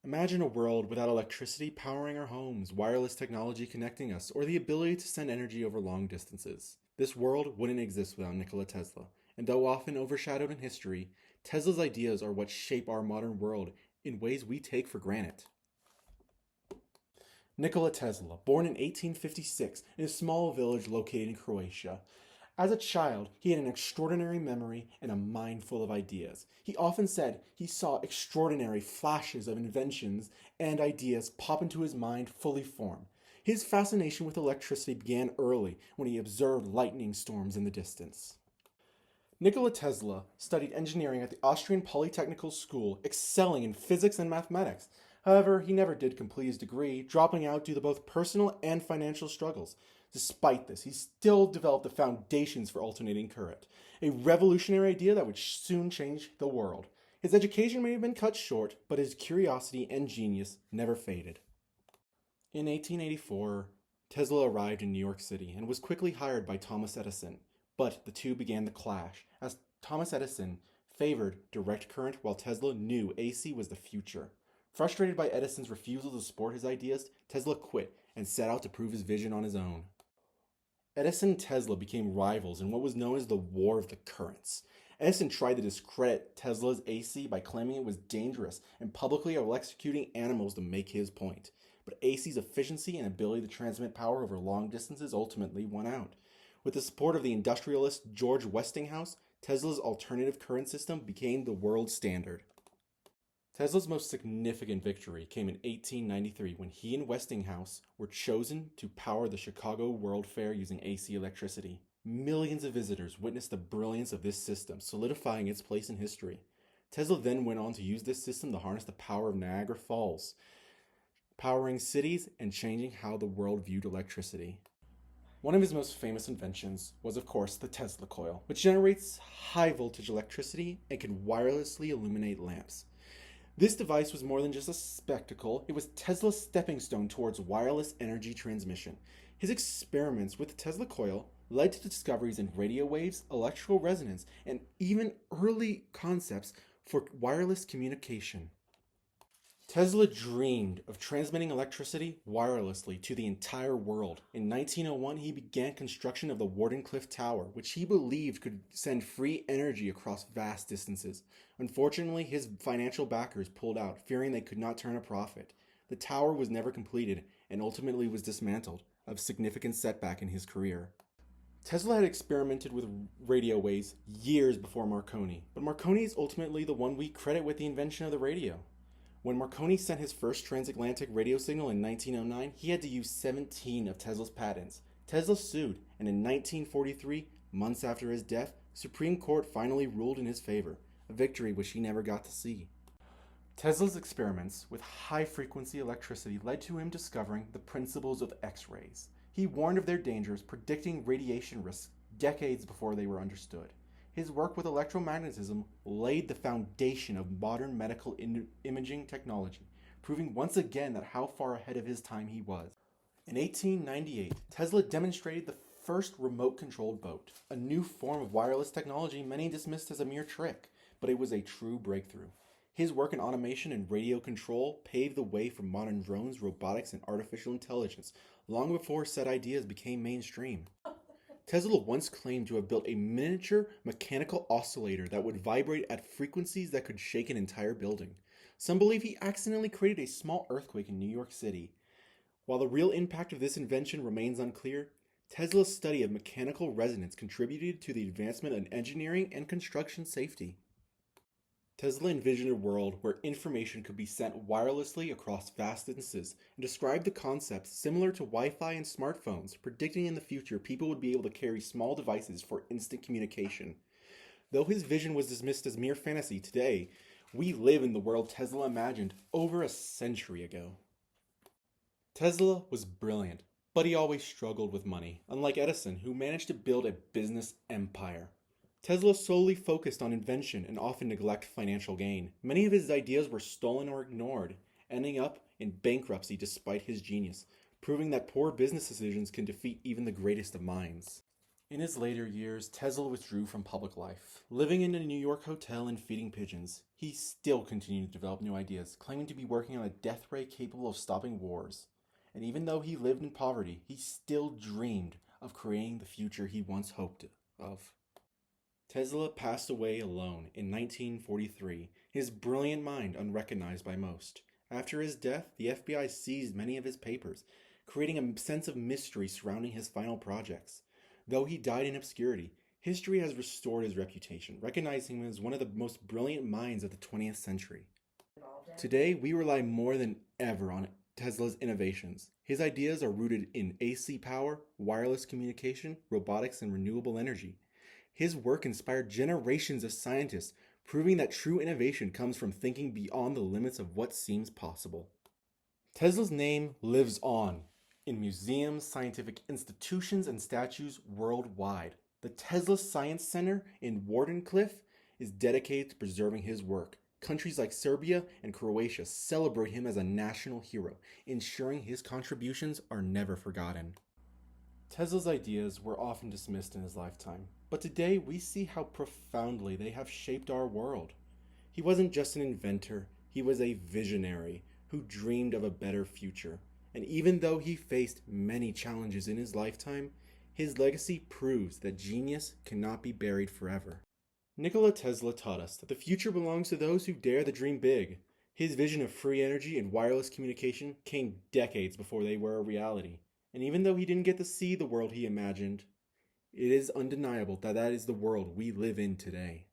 Imagine a world without electricity powering our homes, wireless technology connecting us, or the ability to send energy over long distances. This world wouldn't exist without Nikola Tesla, and though often overshadowed in history, Tesla's ideas are what shape our modern world in ways we take for granted. Nikola Tesla, born in 1856 in a small village located in Croatia. As a child, he had an extraordinary memory and a mind full of ideas. He often said he saw extraordinary flashes of inventions and ideas pop into his mind fully formed. His fascination with electricity began early when he observed lightning storms in the distance. Nikola Tesla studied engineering at the Austrian Polytechnical School, excelling in physics and mathematics. However, he never did complete his degree, dropping out due to both personal and financial struggles. Despite this, he still developed the foundations for alternating current, a revolutionary idea that would soon change the world. His education may have been cut short, but his curiosity and genius never faded. In 1884, Tesla arrived in New York City and was quickly hired by Thomas Edison. But the two began the clash, as Thomas Edison favored direct current while Tesla knew AC was the future. Frustrated by Edison's refusal to support his ideas, Tesla quit and set out to prove his vision on his own. Edison and Tesla became rivals in what was known as the War of the Currents. Edison tried to discredit Tesla's AC by claiming it was dangerous and publicly electrocuting animals to make his point. But AC's efficiency and ability to transmit power over long distances ultimately won out. With the support of the industrialist George Westinghouse, Tesla's alternative current system became the world standard. Tesla's most significant victory came in 1893 when he and Westinghouse were chosen to power the Chicago World Fair using AC electricity. Millions of visitors witnessed the brilliance of this system, solidifying its place in history. Tesla then went on to use this system to harness the power of Niagara Falls, powering cities and changing how the world viewed electricity. One of his most famous inventions was, of course, the Tesla coil, which generates high voltage electricity and can wirelessly illuminate lamps. This device was more than just a spectacle, it was Tesla's stepping stone towards wireless energy transmission. His experiments with the Tesla coil led to discoveries in radio waves, electrical resonance, and even early concepts for wireless communication. Tesla dreamed of transmitting electricity wirelessly to the entire world. In 1901, he began construction of the Wardenclyffe Tower, which he believed could send free energy across vast distances. Unfortunately, his financial backers pulled out, fearing they could not turn a profit. The tower was never completed and ultimately was dismantled, a significant setback in his career. Tesla had experimented with radio waves years before Marconi, but Marconi is ultimately the one we credit with the invention of the radio. When Marconi sent his first transatlantic radio signal in 1909, he had to use 17 of Tesla's patents. Tesla sued, and in 1943, months after his death, the Supreme Court finally ruled in his favor, a victory which he never got to see. Tesla's experiments with high-frequency electricity led to him discovering the principles of X-rays. He warned of their dangers, predicting radiation risks decades before they were understood. His work with electromagnetism laid the foundation of modern medical imaging technology, proving once again that how far ahead of his time he was. In 1898, Tesla demonstrated the first remote-controlled boat, a new form of wireless technology many dismissed as a mere trick, but it was a true breakthrough. His work in automation and radio control paved the way for modern drones, robotics, and artificial intelligence, long before said ideas became mainstream. Tesla once claimed to have built a miniature mechanical oscillator that would vibrate at frequencies that could shake an entire building. Some believe he accidentally created a small earthquake in New York City. While the real impact of this invention remains unclear, Tesla's study of mechanical resonance contributed to the advancement of engineering and construction safety. Tesla envisioned a world where information could be sent wirelessly across vast distances and described the concept similar to Wi-Fi and smartphones, predicting in the future people would be able to carry small devices for instant communication. Though his vision was dismissed as mere fantasy, today we live in the world Tesla imagined over a century ago. Tesla was brilliant, but he always struggled with money, unlike Edison, who managed to build a business empire. Tesla solely focused on invention and often neglected financial gain. Many of his ideas were stolen or ignored, ending up in bankruptcy despite his genius, proving that poor business decisions can defeat even the greatest of minds. In his later years, Tesla withdrew from public life, living in a New York hotel and feeding pigeons. He still continued to develop new ideas, claiming to be working on a death ray capable of stopping wars. And even though he lived in poverty, he still dreamed of creating the future he once hoped of. Tesla passed away alone in 1943, his brilliant mind unrecognized by most. After his death, the FBI seized many of his papers, creating a sense of mystery surrounding his final projects. Though he died in obscurity, history has restored his reputation, recognizing him as one of the most brilliant minds of the 20th century. Today, we rely more than ever on Tesla's innovations. His ideas are rooted in AC power, wireless communication, robotics, and renewable energy. His work inspired generations of scientists, proving that true innovation comes from thinking beyond the limits of what seems possible. Tesla's name lives on in museums, scientific institutions, and statues worldwide. The Tesla Science Center in Wardenclyffe is dedicated to preserving his work. Countries like Serbia and Croatia celebrate him as a national hero, ensuring his contributions are never forgotten. Tesla's ideas were often dismissed in his lifetime, but today we see how profoundly they have shaped our world. He wasn't just an inventor, he was a visionary who dreamed of a better future. And even though he faced many challenges in his lifetime, his legacy proves that genius cannot be buried forever. Nikola Tesla taught us that the future belongs to those who dare to dream big. His vision of free energy and wireless communication came decades before they were a reality. And even though he didn't get to see the world he imagined, it is undeniable that that is the world we live in today.